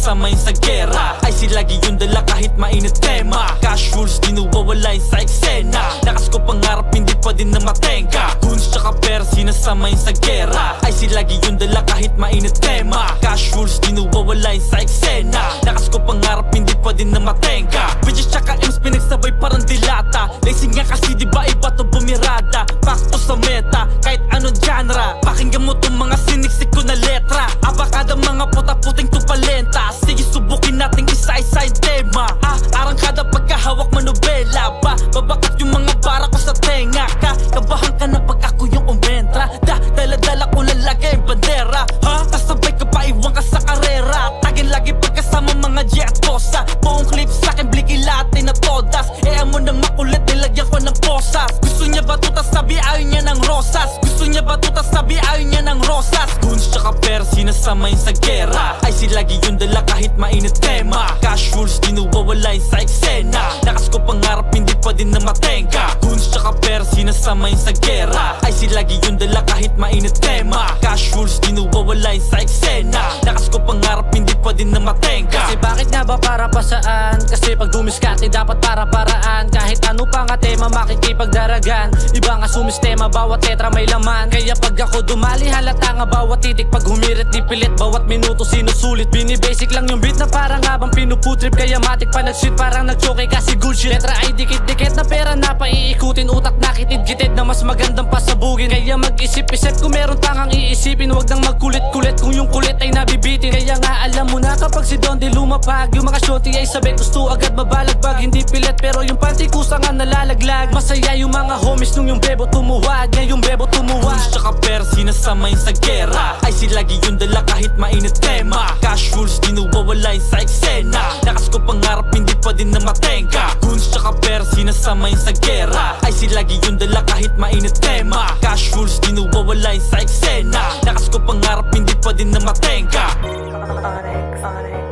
sinasamayin sa gera ay si lagi yung dala kahit mainit tema. Casuals di nawawalain sa eksena. Lakas ko pangarap hindi pa din na matenga. Goons tsaka pera sinasamayin sa gera ay si lagi yung dala kahit mainit tema. Casuals di nawawalain sa eksena. Lakas ko pangarap hindi pa din na matenga. Bitches tsaka M's pinagsabay parang dilata. Lacing nga kasi di ba iba to bumirada. Pakto sa meta kahit anong genre. Pakinggan mo tong mga siniksik ko na letra. Abakada mga puta-puting tupalenta. Sige subukin natin isa-isa yung tema. Arang kada pagkahawak manobela ba? Babakat yung mga bara ko sa tenga ka. Kabahan ka na pag ako yung umentra. Dala-dala ko lalagay yung bandera. Kasabay ka pa iwan ka sa karera. Tagin lagi pagkasama mga G-Atosa. Buong clip sa'kin bliki latte na todas. Amo nang makulit nilagyan ko ng posas. Gusto niya ba tutas sabi ayaw niya ng rosas. Gusto niya ba tutas sabi ayaw niya ng rosas. Goons tsaka pera sinasamayin sa gera ay si lagi yung dala kahit mainit tema. Casuals di nawawalain sa eksena. Lakas ko pangarap hindi pa din na matenga. Goons tsaka pera sinasamayin sa gera ay si lagi yung dala kahit mainit tema. Casuals di nawawalain sa eksena. Lakas ko pangarap hindi pa din na matenga. Kasi bakit nga ba para pa saan? Kasi pag dumiskate dapat para-paraan. Kahit ano pa nga tema makikipagdaragan. Iba nga sumistema bawat tetra may laman. Kaya pag ako dumali halata nga bawat titik. Pag humirit di pilit bawat minuto sinusulit. Binibasic lang yung beat na parang habang pinuputrip. Kaya matik pa nag-shit parang nag-choke kasi good shit. Letra ay dikit-dikit na pera na paiikutin. Utak na kitid-kitid na mas magandang pasabugin. Kaya mag-isip-isip kung meron tangang iisipin. Huwag nang magkulit-kulit kung yung kulit ay nabibitin. Kaya nga alam mo na kapag si Don di lumapag. Yung mga shorty ay sabi gusto agad mabalagbag. Hindi pilit pero yung panty kusa nga nalalaglag. Masaya yung mga homies nung yung bebo tumuwag. Ngayon yung bebo tumuwag. Goons tsaka pera sinasamayin sa gera ay si lagi yung dala kahit mainit tema. Casuals di nawawalain sa eksena. Lakas ko pangarap hindi pa din na matenga. Goons tsaka pera sinasamayin sa gera ay si lagi yung dala kahit mainit tema. Casuals di nawawalain sa eksena. Lakas ko pangarap hindi pa din na matenga. Onyx.